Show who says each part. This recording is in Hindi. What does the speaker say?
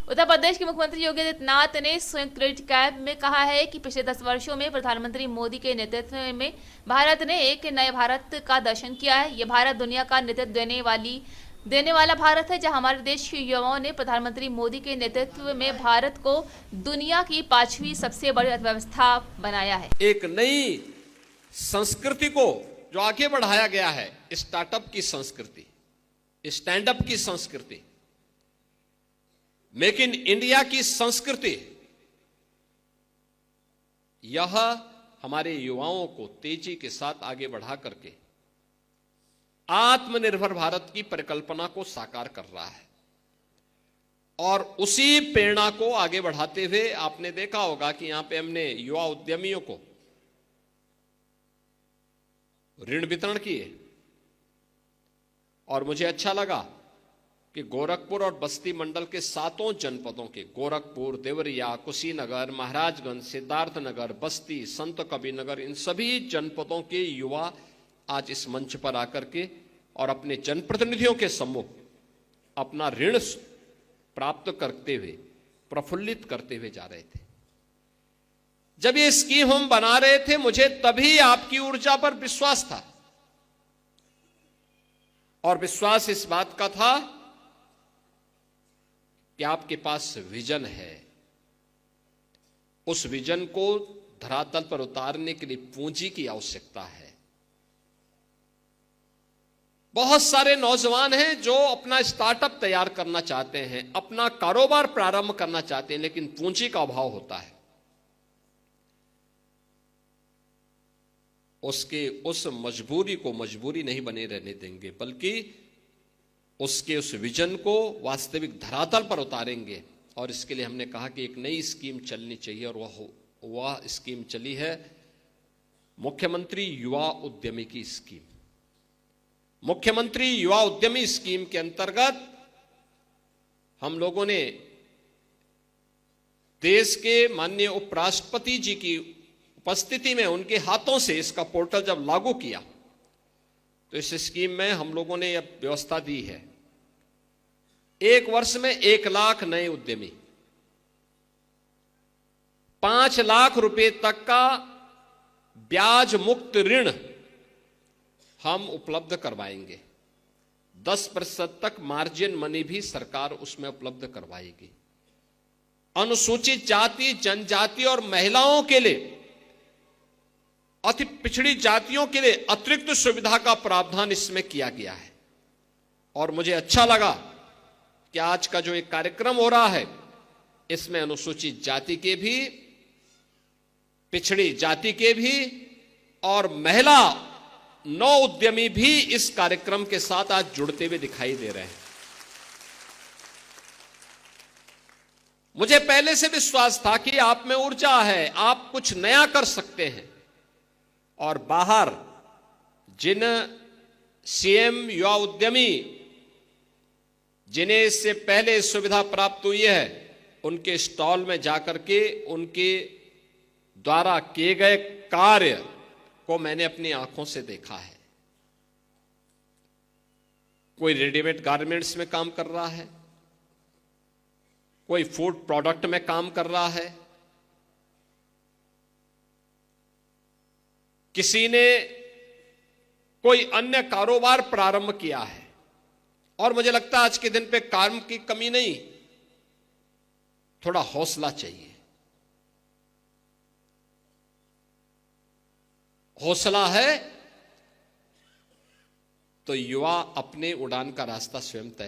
Speaker 1: उत्तर प्रदेश के मुख्यमंत्री योगी आदित्यनाथ ने संयुक्त क्रेडिट कैब में कहा है कि पिछले 10 वर्षों में प्रधानमंत्री मोदी के नेतृत्व में भारत ने एक नए भारत का दर्शन किया है। ये भारत दुनिया का नेतृत्व देने वाला भारत है, जहां हमारे देश के युवाओं ने प्रधानमंत्री मोदी के नेतृत्व में भारत को दुनिया की 5वीं सबसे बड़ी अर्थव्यवस्था बनाया है।
Speaker 2: एक नई संस्कृति को जो आगे बढ़ाया गया है, स्टार्टअप की संस्कृति, स्टैंड अप की संस्कृति, मेक इन इंडिया की संस्कृति, यह हमारे युवाओं को तेजी के साथ आगे बढ़ा करके आत्मनिर्भर भारत की परिकल्पना को साकार कर रहा है। और उसी प्रेरणा को आगे बढ़ाते हुए आपने देखा होगा कि यहां पे हमने युवा उद्यमियों को ऋण वितरण किए, और मुझे अच्छा लगा कि गोरखपुर और बस्ती मंडल के 7 जनपदों के गोरखपुर, देवरिया, कुशीनगर, महाराजगंज, सिद्धार्थनगर, बस्ती, संत कबीरनगर, इन सभी जनपदों के युवा आज इस मंच पर आकर के और अपने जनप्रतिनिधियों के सम्मुख अपना ऋण प्राप्त करते हुए, प्रफुल्लित करते हुए जा रहे थे। जब ये स्कीम हम बना रहे थे, मुझे तभी आपकी ऊर्जा पर विश्वास था, और विश्वास इस बात का था कि आपके पास विजन है। उस विजन को धरातल पर उतारने के लिए पूंजी की आवश्यकता है। बहुत सारे नौजवान हैं जो अपना स्टार्टअप तैयार करना चाहते हैं, अपना कारोबार प्रारंभ करना चाहते हैं, लेकिन पूंजी का अभाव होता है। उसके उस मजबूरी को मजबूरी नहीं बने रहने देंगे, बल्कि उसके उस विजन को वास्तविक धरातल पर उतारेंगे। और इसके लिए हमने कहा कि एक नई स्कीम चलनी चाहिए, और वह स्कीम चली है मुख्यमंत्री युवा उद्यमी की स्कीम। मुख्यमंत्री युवा उद्यमी स्कीम के अंतर्गत हम लोगों ने देश के माननीय उपराष्ट्रपति जी की उपस्थिति में उनके हाथों से इसका पोर्टल जब लागू किया, तो इस स्कीम में हम लोगों ने यह व्यवस्था दी है, 1 वर्ष में 1 लाख नए उद्यमी, 5 लाख रुपए तक का ब्याज मुक्त ऋण हम उपलब्ध करवाएंगे। 10% तक मार्जिन मनी भी सरकार उसमें उपलब्ध करवाएगी। अनुसूचित जाति, जनजाति और महिलाओं के लिए, अति पिछड़ी जातियों के लिए अतिरिक्त सुविधा का प्रावधान इसमें किया गया है। और मुझे अच्छा लगा कि आज का जो एक कार्यक्रम हो रहा है, इसमें अनुसूचित जाति के भी, पिछड़ी जाति के भी और महिला नौ उद्यमी भी इस कार्यक्रम के साथ आज जुड़ते हुए दिखाई दे रहे हैं। मुझे पहले से विश्वास था कि आप में ऊर्जा है, आप कुछ नया कर सकते हैं। और बाहर जिन सीएम युवा उद्यमी जिन्हें इससे पहले सुविधा प्राप्त हुई है, उनके स्टॉल में जाकर के उनके द्वारा किए गए कार्य को मैंने अपनी आंखों से देखा है। कोई रेडीमेड गारमेंट्स में काम कर रहा है, कोई फूड प्रोडक्ट में काम कर रहा है, किसी ने कोई अन्य कारोबार प्रारंभ किया है। और मुझे लगता है आज के दिन पे काम की कमी नहीं, थोड़ा हौसला चाहिए। हौसला है तो युवा अपने उड़ान का रास्ता स्वयं तय